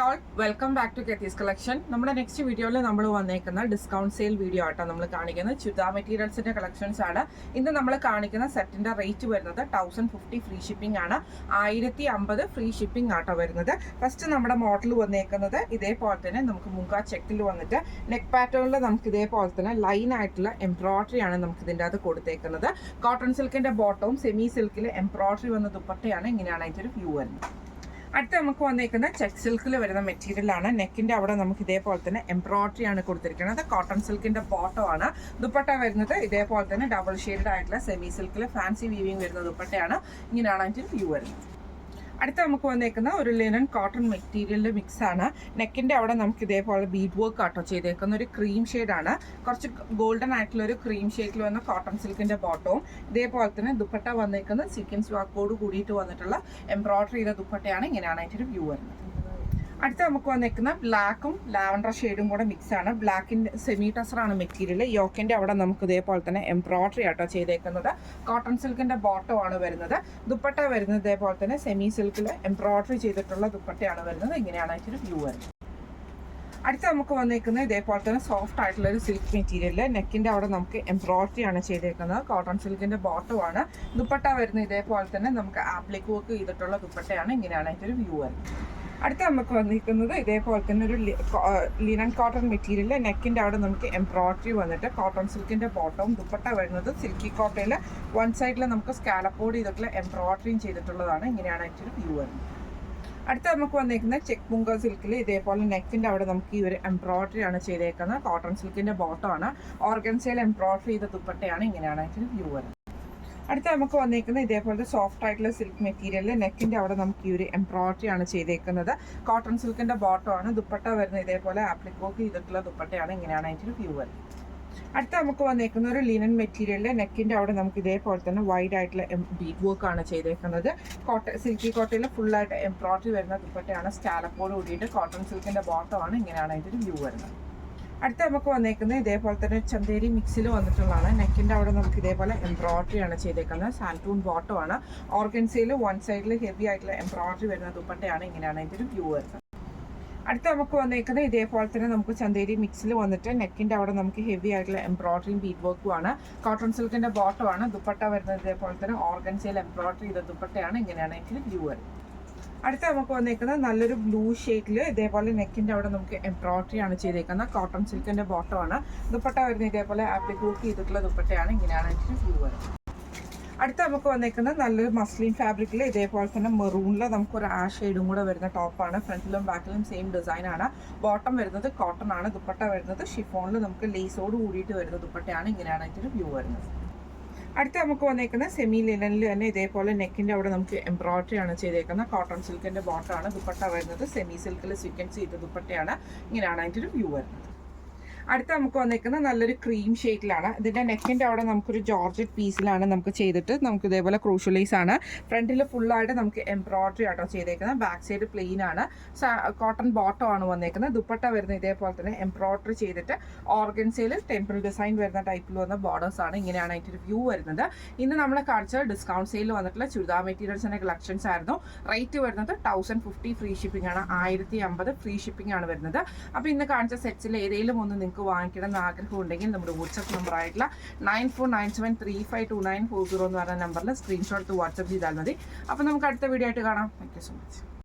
All welcome back to കെത്തീസ് collection. നമ്മുടെ next വീഡിയോയിൽ നമ്മൾ വന്നേക്കുന്ന ഡിസ്കൗണ്ട് സെയിൽ വീഡിയോ ആട്ടോ നമ്മൾ കാണിക്കുന്നത്. ചുരിദാർ മെറ്റീരിയൽസിന്റെ കളക്ഷൻസ് ആണ്. ഇന്ന് നമ്മൾ കാണിക്കുന്ന സെറ്റിന്റെ റേറ്റ് വരുന്നത് 1050 ഫ്രീ ഷിപ്പിംഗ് ആണ്. 1050 ഫ്രീ ഷിപ്പിംഗ് ആട്ടോ വരുന്നത്. ഫസ്റ്റ് നമ്മുടെ മോഡൽ വന്നേക്കുന്നത് ഇതേപോലെ തന്നെ നമുക്ക് മുങ്ക ചെക്കിൽ വന്നിട്ട് നെക്ക് പാറ്റേണിൽ നമുക്ക് ഇതേപോലെ തന്നെ ലൈൻ ആയിട്ടുള്ള എംബ്രോയിഡറി ആണ് നമുക്ക് ഇതിൻ്റെ അകത്ത് കൊടുത്തേക്കുന്നത്. കോട്ടൺ സിൽക്കിന്റെ ബോട്ടവും സെമി സിൽക്കിൽ എംബ്രോയിഡറി വന്ന ദുപ്പട്ടയാണ്. ഇങ്ങനെയാണ് അതിൻ്റെ ഒരു വ്യൂ വരുന്നത്. അടുത്ത നമുക്ക് വന്നേക്കുന്ന ചെക്ക് സിൽക്കിൽ വരുന്ന മെറ്റീരിയൽ ആണ്. നെക്കിന്റെ അവിടെ നമുക്ക് ഇതേപോലെ തന്നെ എംബ്രോയിഡറി ആണ് കൊടുത്തിരിക്കുന്നത്. കോട്ടൺ സിൽക്കിന്റെ ബോട്ടം ആണ്. ദുപ്പട്ട വരുന്നത് ഇതേപോലെ തന്നെ ഡബിൾ ഷെയ്ഡ് ആയിട്ടുള്ള സെമി സിൽക്കിൽ ഫാൻസി വീവിങ് വരുന്ന ദുപ്പട്ടയാണ്. ഇങ്ങനെയാണ് അതിൻ്റെ വ്യൂ വരുന്നത്. അടുത്ത നമുക്ക് വന്നേക്കുന്ന ഒരു ലിനൻ കോട്ടൺ മെറ്റീരിയലിന്റെ മിക്സ് ആണ്. നെക്കിന്റെ അവിടെ നമുക്ക് ഇതേപോലെ ബീഡ് വർക്ക് ആട്ടോ ചെയ്തേക്കുന്ന ഒരു ക്രീം ഷെയ്ഡാണ്. കുറച്ച് ഗോൾഡൻ ആയിട്ടുള്ള ഒരു ക്രീം ഷെയ്ഡിൽ വന്ന കോട്ടൺ സിൽക്കിന്റെ ബോട്ടവും ഇതേപോലെ തന്നെ ദുപ്പട്ട വന്നേക്കുന്ന സീക്വൻസ് വർക്കോട് കൂടിയിട്ട് വന്നിട്ടുള്ള എംബ്രോയിഡറി ചെയ്ത ദുപ്പട്ടയാണ്. ഇങ്ങനെയാണ് അതിൻ്റെ വ്യൂ വരുന്നത്. അടുത്ത നമുക്ക് വന്നേക്കുന്ന ബ്ലാക്കും ലാവൻഡർ ഷെയ്ഡും കൂടെ മിക്സ് ആണ്. ബ്ലാക്കിൻ്റെ സെമി ടസറാണ് മെറ്റീരിയൽ. യോക്കിൻ്റെ അവിടെ നമുക്ക് ഇതേപോലെ തന്നെ എംബ്രോയിഡറി ആട്ടോ ചെയ്തേക്കുന്നത്. കോട്ടൺ സിൽക്കിൻ്റെ ബോട്ടം ആണ് വരുന്നത്. ദുപ്പട്ട വരുന്നത് ഇതേപോലെ തന്നെ സെമി സിൽക്കിൽ എംബ്രോയിഡറി ചെയ്തിട്ടുള്ള ദുപ്പട്ടയാണ് വരുന്നത്. ഇങ്ങനെയാണ് അതിൻ്റെ വ്യൂ വരുന്നത്. അടുത്ത നമുക്ക് വന്നേക്കുന്നത് ഇതേപോലെ തന്നെ സോഫ്റ്റ് ആയിട്ടുള്ള ഒരു സിൽക്ക് മെറ്റീരിയൽ. നെക്കിൻ്റെ അവിടെ നമുക്ക് എംബ്രോയിഡറി ആണ് ചെയ്തേക്കുന്നത്. കോട്ടൺ സിൽക്കിൻ്റെ ബോട്ടമാണ്. ദുപ്പട്ട വരുന്നത് ഇതേപോലെ തന്നെ നമുക്ക് ആപ്ലിക് വർക്ക് ചെയ്തിട്ടുള്ള ദുപ്പട്ടയാണ്. ഇങ്ങനെയാണ് അതിൻ്റെ വ്യൂ വരുന്നത്. അടുത്ത നമുക്ക് വന്നിരിക്കുന്നത് ഇതേപോലെ തന്നെ ഒരു ലിനൻ കോട്ടൺ മെറ്റീരിയൽ. നെക്കിൻ്റെ അവിടെ നമുക്ക് എംബ്രോയിഡറി വന്നിട്ട് കോട്ടൺ സിൽക്കിൻ്റെ ബോട്ടവും ദുപ്പട്ട വരുന്നത് സിൽക്കി കോട്ടയിൽ വൺ സൈഡിൽ നമുക്ക് സ്കാലപ്പോഡ് ചെയ്തിട്ടുള്ള എംബ്രോയിഡറിയും ചെയ്തിട്ടുള്ളതാണ്. ഇങ്ങനെയാണ് അതിൻ്റെ വ്യൂ വരുന്നത്. അടുത്ത നമുക്ക് വന്നിരിക്കുന്നത് ചെക്ക് മുങ്ക സിൽക്കിൽ ഇതേപോലെ നെക്കിൻ്റെ അവിടെ നമുക്ക് ഈ ഒരു എംബ്രോയിഡറി ആണ് ചെയ്തേക്കുന്നത്. കോട്ടൺ സിൽക്കിൻ്റെ ബോട്ടമാണ്. ഓർഗൻസയിൽ എംബ്രോയിഡറി ചെയ്ത ദുപ്പട്ടയാണ്. ഇങ്ങനെയാണ് അതിൻ്റെ വ്യൂ വരുന്നത്. അടുത്ത നമുക്ക് വന്നേക്കുന്നത് ഇതേപോലത്തെ സോഫ്റ്റ് ആയിട്ടുള്ള സിൽക്ക് മെറ്റീരിയൽ. നെക്കിൻ്റെ അവിടെ നമുക്ക് ഈ ഒരു എംബ്രോയിഡറി ആണ് ചെയ്തേക്കുന്നത്. കോട്ടൺ സിൽക്കിൻ്റെ ബോട്ടമാണ്. ദുപ്പട്ട വരുന്നത് ഇതേപോലെ ആപ്ലിക് വർക്ക് ചെയ്തിട്ടുള്ള ദുപ്പട്ടയാണ്. ഇങ്ങനെയാണ് അതിൻ്റെ വ്യൂ വരുന്നത്. അടുത്ത നമുക്ക് വന്നേക്കുന്ന ഒരു ലിനൻ മെറ്റീരിയൽ. നെക്കിൻ്റെ അവിടെ നമുക്ക് ഇതേപോലെ തന്നെ വൈഡ് ആയിട്ടുള്ള ബീഡ് വർക്ക് ആണ് ചെയ്തേക്കുന്നത്. സിൽക്കി കോട്ടയിൽ ഫുള്ളായിട്ട് എംബ്രോയിഡറി വരുന്ന ദുപ്പട്ടയാണ്. സ്കാലപ്പോട് കൂടിയിട്ട് കോട്ടൺ സിൽക്കിൻ്റെ ബോട്ടമാണ്. ഇങ്ങനെയാണ് അതിൻ്റെ വ്യൂ വരുന്നത്. അടുത്ത നമുക്ക് വന്നേക്കുന്നത് ഇതേപോലെ തന്നെ ചന്തേരി മിക്സിൽ വന്നിട്ടുള്ളതാണ്. നെക്കിൻ്റെ അവിടെ നമുക്ക് ഇതേപോലെ എംബ്രോയിഡറി ആണ് ചെയ്തേക്കുന്നത്. സാൻറ്റൂൺ ബോട്ടം ആണ്. ഓർഗൻസയിൽ വൺ സൈഡിൽ ഹെവി ആയിട്ടുള്ള എംബ്രോയിഡറി വരുന്ന ദുപ്പട്ടയാണ്. ഇങ്ങനെയാണ് അതിൻ്റെ വ്യൂ വരുന്നത്. അടുത്ത നമുക്ക് വന്നേക്കുന്നത് ഇതേപോലെ തന്നെ നമുക്ക് ചന്തേരി മിക്സിൽ വന്നിട്ട് നെക്കിൻ്റെ അവിടെ നമുക്ക് ഹെവി ആയിട്ടുള്ള എംബ്രോയിഡറിയും ബീഡ് വർക്കുമാണ്. കോട്ടൺ സിൽക്കിൻ്റെ ബോട്ടമാണ്. ദുപ്പട്ട വരുന്നത് ഇതേപോലെ തന്നെ ഓർഗൻസയിൽ എംബ്രോയിഡറി ചെയ്ത ദുപ്പട്ടയാണ്. ഇങ്ങനെയാണ് അതിൻ്റെ വ്യൂ വരുന്നത്. അടുത്ത നമുക്ക് വന്നേക്കുന്നത് നല്ലൊരു ബ്ലൂ ഷെയ്ഡിൽ ഇതേപോലെ നെക്കിൻ്റെ അവിടെ നമുക്ക് എംബ്രോയിഡറി ആണ് ചെയ്തേക്കുന്നത്. കോട്ടൺ സിൽക്കിൻ്റെ ബോട്ടമാണ്. ദുപ്പട്ട വരുന്നത് ഇതേപോലെ ആപ്ലിക് വർക്ക് ചെയ്തിട്ടുള്ള ദുപ്പട്ടയാണ്. ഇങ്ങനെയാണ് അതിൻ്റെ വ്യൂ വരുന്നത്. അടുത്ത നമുക്ക് വന്നേക്കുന്നത് നല്ലൊരു മസ്ലിൻ ഫാബ്രിക്കിൽ ഇതേപോലെ തന്നെ മെറൂണിൽ നമുക്കൊരു ആഷ് ഷെയ്ഡും കൂടെ വരുന്ന ടോപ്പാണ്. ഫ്രണ്ടിലും ബാക്കിലും സെയിം ഡിസൈനാണ്. ബോട്ടം വരുന്നത് കോട്ടൺ ആണ്. ദുപ്പട്ട വരുന്നത് ഷിഫോണിൽ നമുക്ക് ലേസോട് കൂടിയിട്ട് വരുന്ന ദുപ്പട്ടയാണ്. ഇങ്ങനെയാണ് അതിൻ്റെ വ്യൂ വരുന്നത്. അടുത്ത നമുക്ക് വന്നേക്കുന്ന സെമി ലിനനിൽ തന്നെ ഇതേപോലെ നെക്കിൻ്റെ അവിടെ നമുക്ക് എംബ്രോയിഡറി ആണ് ചെയ്തേക്കുന്നത്. കോട്ടൺ സിൽക്കിൻ്റെ ബോട്ടമാണ്. ദുപ്പട്ട വരുന്നത് സെമി സിൽക്കിൽ സീക്വൻസ് ചെയ്ത ദുപ്പട്ടയാണ്. ഇങ്ങനെയാണ് അതിൻ്റെ ഒരു വ്യൂ വരുന്നത്. അടുത്ത നമുക്ക് വന്നേക്കുന്നത് നല്ലൊരു ക്രീം ഷെയ്ഡിലാണ്. ഇതിൻ്റെ നെക്കിൻ്റെ അവിടെ നമുക്കൊരു ജോർജറ്റ് പീസിലാണ് നമുക്ക് ചെയ്തിട്ട് നമുക്ക് ഇതേപോലെ ക്രൂഷ്യലൈസ് ആണ്. ഫ്രണ്ടിൽ ഫുള്ളായിട്ട് നമുക്ക് എംബ്രോയിഡറി ആട്ടോ ചെയ്തേക്കുന്നത്. ബാക്ക് സൈഡ് പ്ലെയിൻ ആണ്. കോട്ടൺ ബോട്ടം ആണ് വന്നേക്കുന്നത്. ദുപ്പട്ട വരുന്നത് ഇതേപോലെ തന്നെ എംബ്രോയിഡറി ചെയ്തിട്ട് ഓർഗൻസയിൽ ടെമ്പിൾ ഡിസൈൻ വരുന്ന ടൈപ്പിൽ വന്ന ബോർഡേഴ്സ് ആണ്. ഇങ്ങനെയാണ് അതിൻ്റെ ഒരു വ്യൂ വരുന്നത്. ഇന്ന് നമ്മൾ കാണിച്ച ഡിസ്കൗണ്ട് സെയിൽ വന്നിട്ടുള്ള ചുരിദാർ മെറ്റീരിയൽസിൻ്റെ കളക്ഷൻസ് ആയിരുന്നു. റേറ്റ് വരുന്നത് 1050 ഫ്രീ ഷിപ്പിംഗ് ആണ്. 1050 ഫ്രീ ഷിപ്പിംഗ് ആണ് വരുന്നത്. അപ്പോൾ ഇന്ന് കാണിച്ച സെറ്റ്സിൽ ഏതെങ്കിലും ഒന്ന് നിങ്ങൾക്ക് വാങ്ങിക്കണം എന്ന് ആഗ്രഹം ഉണ്ടെങ്കിൽ നമ്മുടെ വാട്സ്ആപ്പ് നമ്പർ ആയിട്ടുള്ള 9497352940 എന്ന് പറയുന്ന നമ്പറിൽ സ്ക്രീൻഷോട്ട് വാട്സ്ആപ്പ് ചെയ്താൽ മതി. അപ്പോൾ നമുക്ക് അടുത്ത വീഡിയോ ആയിട്ട് കാണാം. Thank you so much.